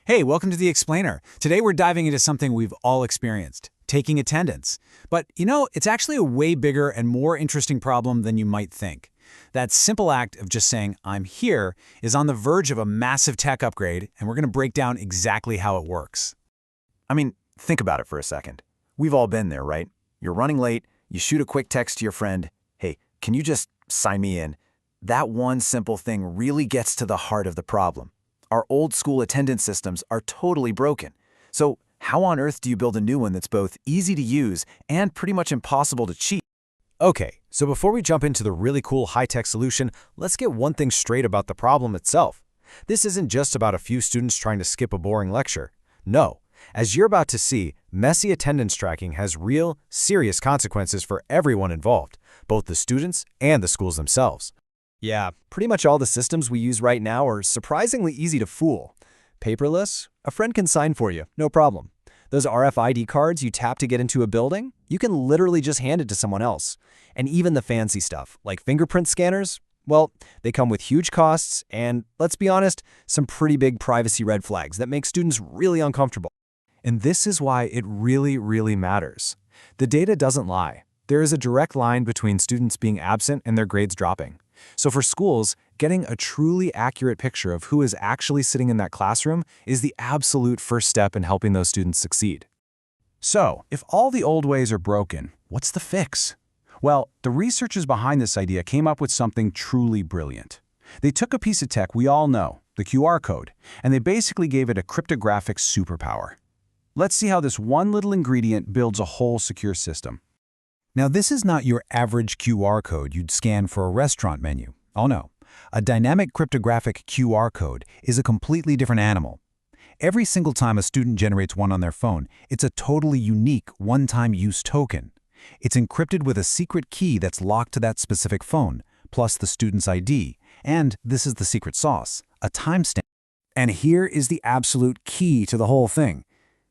Hey, welcome to The Explainer. Today we're diving into something we've all experienced, taking attendance. But, it's actually a way bigger and more interesting problem than you might think. That simple act of just saying, I'm here, is on the verge of a massive tech upgrade, and we're going to break down exactly how it works. Think about it for a second. We've all been there, right? You're running late, you shoot a quick text to your friend, hey, can you just sign me in? That one simple thing really gets to the heart of the problem. Our old school attendance systems are totally broken. So how on earth do you build a new one that's both easy to use and pretty much impossible to cheat? Okay, so before we jump into the really cool high-tech solution, let's get one thing straight about the problem itself. This isn't just about a few students trying to skip a boring lecture. No, as you're about to see, messy attendance tracking has real, serious consequences for everyone involved, both the students and the schools themselves. Yeah, pretty much all the systems we use right now are surprisingly easy to fool. Paperless? A friend can sign for you, no problem. Those RFID cards you tap to get into a building? You can literally just hand it to someone else. And even the fancy stuff, like fingerprint scanners? Well, they come with huge costs and, let's be honest, some pretty big privacy red flags that make students really uncomfortable. And this is why it really matters. The data doesn't lie. There is a direct line between students being absent and their grades dropping. So for schools, getting a truly accurate picture of who is actually sitting in that classroom is the absolute first step in helping those students succeed. So, if all the old ways are broken, what's the fix? Well, the researchers behind this idea came up with something truly brilliant. They took a piece of tech we all know, the QR code, and they basically gave it a cryptographic superpower. Let's see how this one little ingredient builds a whole secure system. Now, this is not your average QR code you'd scan for a restaurant menu. Oh no. A dynamic cryptographic QR code is a completely different animal. Every single time a student generates one on their phone, it's a totally unique one-time use token. It's encrypted with a secret key that's locked to that specific phone, plus the student's ID, and this is the secret sauce, a timestamp. And here is the absolute key to the whole thing.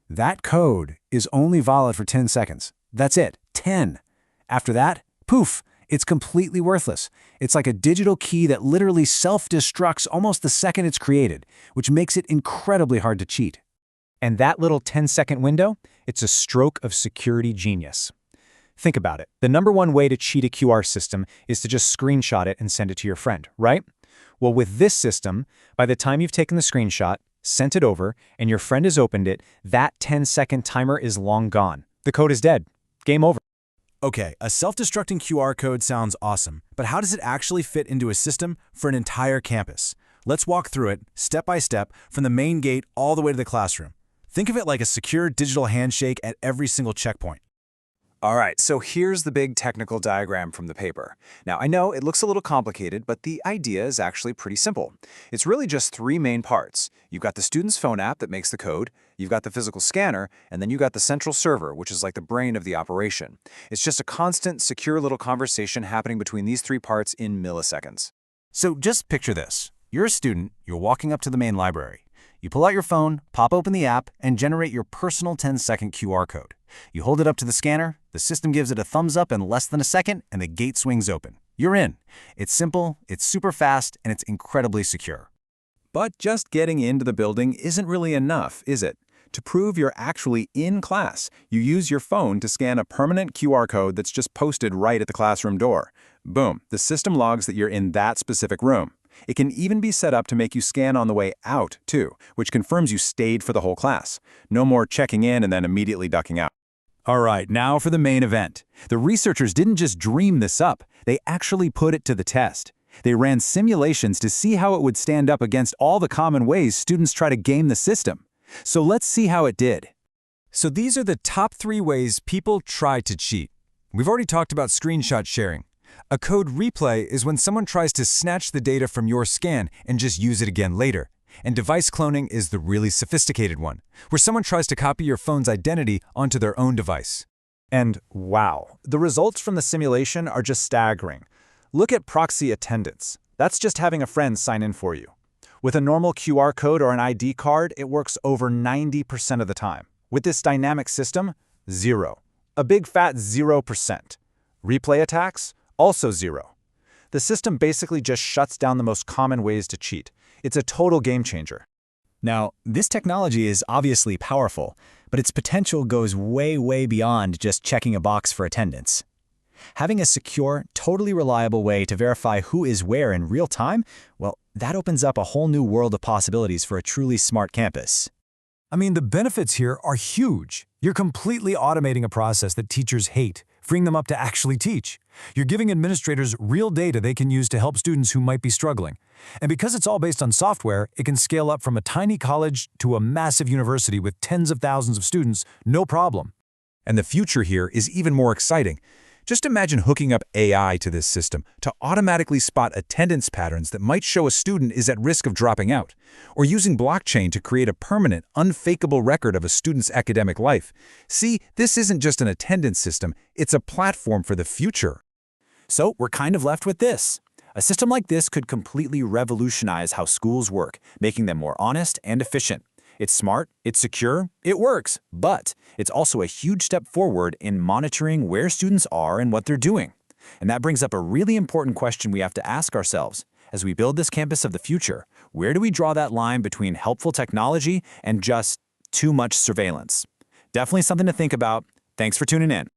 That code is only valid for 10 seconds. That's it, 10. After that, poof, it's completely worthless. It's like a digital key that literally self-destructs almost the second it's created, which makes it incredibly hard to cheat. And that little 10-second window, it's a stroke of security genius. Think about it. The number one way to cheat a QR system is to just screenshot it and send it to your friend, right? Well, with this system, by the time you've taken the screenshot, sent it over, and your friend has opened it, that 10-second timer is long gone. The code is dead. Game over. Okay, a self-destructing QR code sounds awesome, but how does it actually fit into a system for an entire campus? Let's walk through it, step by step, from the main gate all the way to the classroom. Think of it like a secure digital handshake at every single checkpoint. All right, so here's the big technical diagram from the paper. Now, I know it looks a little complicated, but the idea is actually pretty simple. It's really just three main parts. You've got the student's phone app that makes the code, you've got the physical scanner, and then you've got the central server, which is like the brain of the operation. It's just a constant, secure little conversation happening between these three parts in milliseconds. So just picture this. You're a student, you're walking up to the main library. You pull out your phone, pop open the app, and generate your personal 10-second QR code. You hold it up to the scanner, the system gives it a thumbs up in less than a second, and the gate swings open. You're in. It's simple, it's super fast, and it's incredibly secure. But just getting into the building isn't really enough, is it? To prove you're actually in class, you use your phone to scan a permanent QR code that's just posted right at the classroom door. Boom, the system logs that you're in that specific room. It can even be set up to make you scan on the way out, too, which confirms you stayed for the whole class. No more checking in and then immediately ducking out. All right, now for the main event. The researchers didn't just dream this up, they actually put it to the test. They ran simulations to see how it would stand up against all the common ways students try to game the system. So let's see how it did. So these are the top 3 ways people try to cheat. We've already talked about screenshot sharing. A code replay is when someone tries to snatch the data from your scan and just use it again later. And device cloning is the really sophisticated one, where someone tries to copy your phone's identity onto their own device. And wow, the results from the simulation are just staggering. Look at proxy attendance. That's just having a friend sign in for you. With a normal QR code or an ID card, it works over 90% of the time. With this dynamic system, 0. A big fat 0%. Replay attacks? Also 0. The system basically just shuts down the most common ways to cheat. It's a total game changer. Now, this technology is obviously powerful, but its potential goes way, way beyond just checking a box for attendance. Having a secure, totally reliable way to verify who is where in real time, well, that opens up a whole new world of possibilities for a truly smart campus. I mean, the benefits here are huge. You're completely automating a process that teachers hate, freeing them up to actually teach. You're giving administrators real data they can use to help students who might be struggling. And because it's all based on software, it can scale up from a tiny college to a massive university with tens of thousands of students, no problem. And the future here is even more exciting. Just imagine hooking up AI to this system to automatically spot attendance patterns that might show a student is at risk of dropping out, or using blockchain to create a permanent, unfakeable record of a student's academic life. See, this isn't just an attendance system, it's a platform for the future. So we're kind of left with this. A system like this could completely revolutionize how schools work, making them more honest and efficient. It's smart, it's secure, it works, but it's also a huge step forward in monitoring where students are and what they're doing. And that brings up a really important question we have to ask ourselves. As we build this campus of the future, where do we draw that line between helpful technology and just too much surveillance? Definitely something to think about. Thanks for tuning in.